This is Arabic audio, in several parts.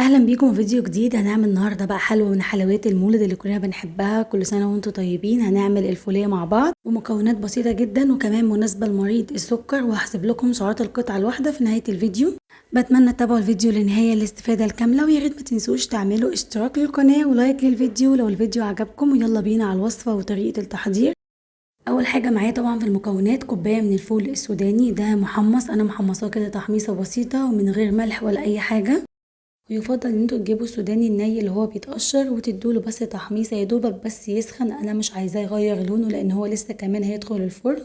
اهلا بيكم في فيديو جديد. هنعمل النهارده بقى حلوى من حلويات المولد اللي كلنا بنحبها. كل سنه وانتم طيبين. هنعمل الفوليه مع بعض ومكونات بسيطه جدا وكمان مناسبه لمريض السكر، وهحسب لكم سعرات القطعه الواحده في نهايه الفيديو. بتمنى تتابعوا الفيديو للنهايه للاستفاده الكامله، ويا ريت ما تنسوش تعملوا اشتراك للقناه ولايك للفيديو لو الفيديو عجبكم. ويلا بينا على الوصفه وطريقه التحضير. اول حاجه معايا طبعا في المكونات كوبايه من الفول السوداني، ده محمص، انا محمصاه كده تحميصه بسيطه ومن غير ملح ولا اي حاجه. ويفضل ان انتوا تجيبوا السوداني الني اللي هو بيتقشر وتدوله بس تحميصه يا دوبك بس يسخن، انا مش عايزاه يغير لونه لان هو لسه كمان هيدخل الفرن.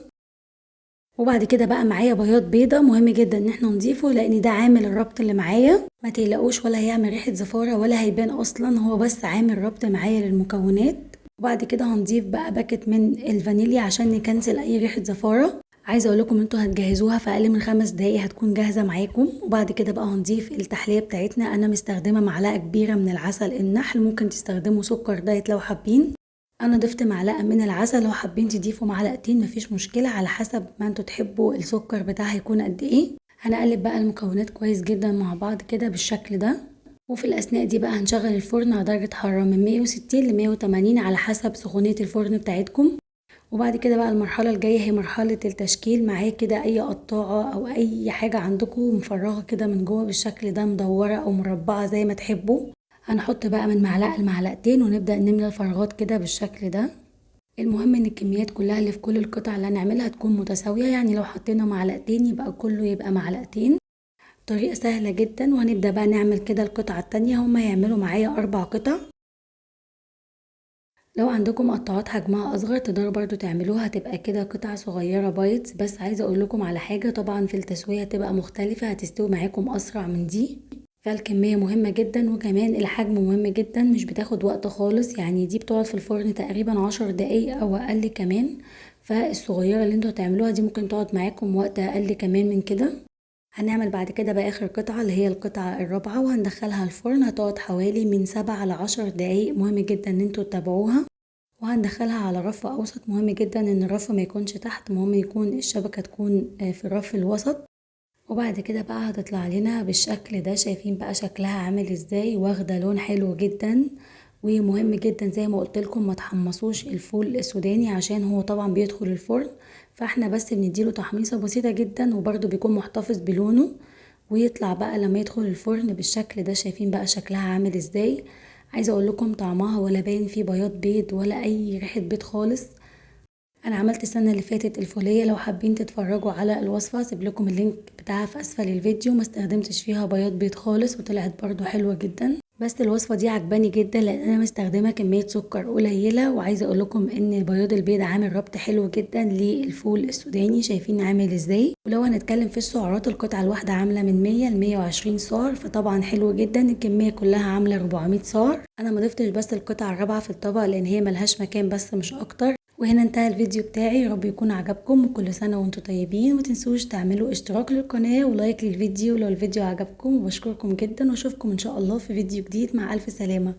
وبعد كده بقى معايا بياض بيضه، مهم جدا ان احنا نضيفه لان ده عامل الربط اللي معايا، ما تقلقوش ولا هيعمل ريحه زفاره ولا هيبان اصلا، هو بس عامل ربط معايا للمكونات. وبعد كده هنضيف بقى باكت من الفانيليا عشان نكنسل اي ريحه زفاره. عايزه اقول لكم انتوا هتجهزوها في اقل من 5 دقايق هتكون جاهزه معاكم. وبعد كده بقى هنضيف التحليه بتاعتنا، انا مستخدمه معلقه كبيره من العسل النحل، ممكن تستخدموا سكر دايت لو حابين. انا ضفت معلقه من العسل، لو حابين تضيفوا معلقتين مفيش مشكله على حسب ما انتوا تحبوا السكر بتاعها يكون قد ايه. هنقلب بقى المكونات كويس جدا مع بعض كده بالشكل ده. وفي الاثناء دي بقى هنشغل الفرن على درجه حراره من 160 ل 180 على حسب سخونيه الفرن بتاعتكم. وبعد كده بقى المرحله الجايه هي مرحله التشكيل. معايا كده اي قطاعه او اي حاجه عندكم مفرغه كده من جوه بالشكل ده، مدوره او مربعه زي ما تحبوا. هنحط بقى من معلقه لمعلقتين ونبدا نملى الفراغات كده بالشكل ده. المهم ان الكميات كلها اللي في كل القطع اللي هنعملها تكون متساويه، يعني لو حطينا معلقتين يبقى كله يبقى معلقتين. طريقه سهله جدا. وهنبدا بقى نعمل كده القطعه التانية، هما يعملوا معايا 4 قطع. لو عندكم قطعات حجمها اصغر تقدروا برضو تعملوها، هتبقى كده قطع صغيره بايتس. بس عايزه اقول لكم على حاجه، طبعا في التسويه هتبقى مختلفه، هتستوي معاكم اسرع من دي. فالكميه مهمه جدا وكمان الحجم مهم جدا، مش بتاخد وقت خالص، يعني دي بتقعد في الفرن تقريبا 10 دقايق او اقل كمان. فالصغيره اللي انتوا هتعملوها دي ممكن تقعد معاكم وقت اقل كمان من كده. هنعمل بعد كده بقى اخر قطعه اللي هي القطعه الرابعه وهندخلها الفرن، هتقعد حوالي من 7 ل 10 دقايق. مهم جدا ان انتوا تتابعوها. وهندخلها على رف اوسط، مهم جدا ان الرف ما يكونش تحت، مهم يكون الشبكة تكون في الرف الوسط. وبعد كده بقى هتطلع لنا بالشكل ده. شايفين بقى شكلها عامل ازاي، واخدة لون حلو جدا. ومهم جدا زي ما قلت لكم ما تحمصوش الفول السوداني عشان هو طبعا بيدخل الفرن، فاحنا بس بنديله تحميصة بسيطة جدا وبرده بيكون محتفظ بلونه. ويطلع بقى لما يدخل الفرن بالشكل ده. شايفين بقى شكلها عامل ازاي. عايزه اقول لكم طعمها ولا باين فيه بياض بيض ولا اي ريحه بيض خالص. انا عملت السنه اللي فاتت الفوليه، لو حابين تتفرجوا على الوصفه هسيب لكم اللينك بتاعها في اسفل الفيديو. ما استخدمتش فيها بياض بيض خالص وطلعت برضو حلوه جدا. بس الوصفه دي عجباني جدا لان انا مستخدمه كميه سكر قليله. وعايزه اقول لكم ان بياض البيض عامل ربط حلو جدا للفول السوداني. شايفين عامل ازاي. ولو هنتكلم في السعرات، القطعه الواحده عامله من 100 ل 120 سعر، فطبعا حلو جدا. الكميه كلها عامله 400 سعر. انا ما ضفتش بس القطعه الرابعه في الطبق لان هي ملهاش مكان بس مش اكتر. وهنا انتهى الفيديو بتاعي، يا رب يكون عجبكم وكل سنة وانتم طيبين. ومتنسوش تعملوا اشتراك للقناة ولايك للفيديو لو الفيديو عجبكم، وبشكركم جدا واشوفكم ان شاء الله في فيديو جديد. مع الف سلامة.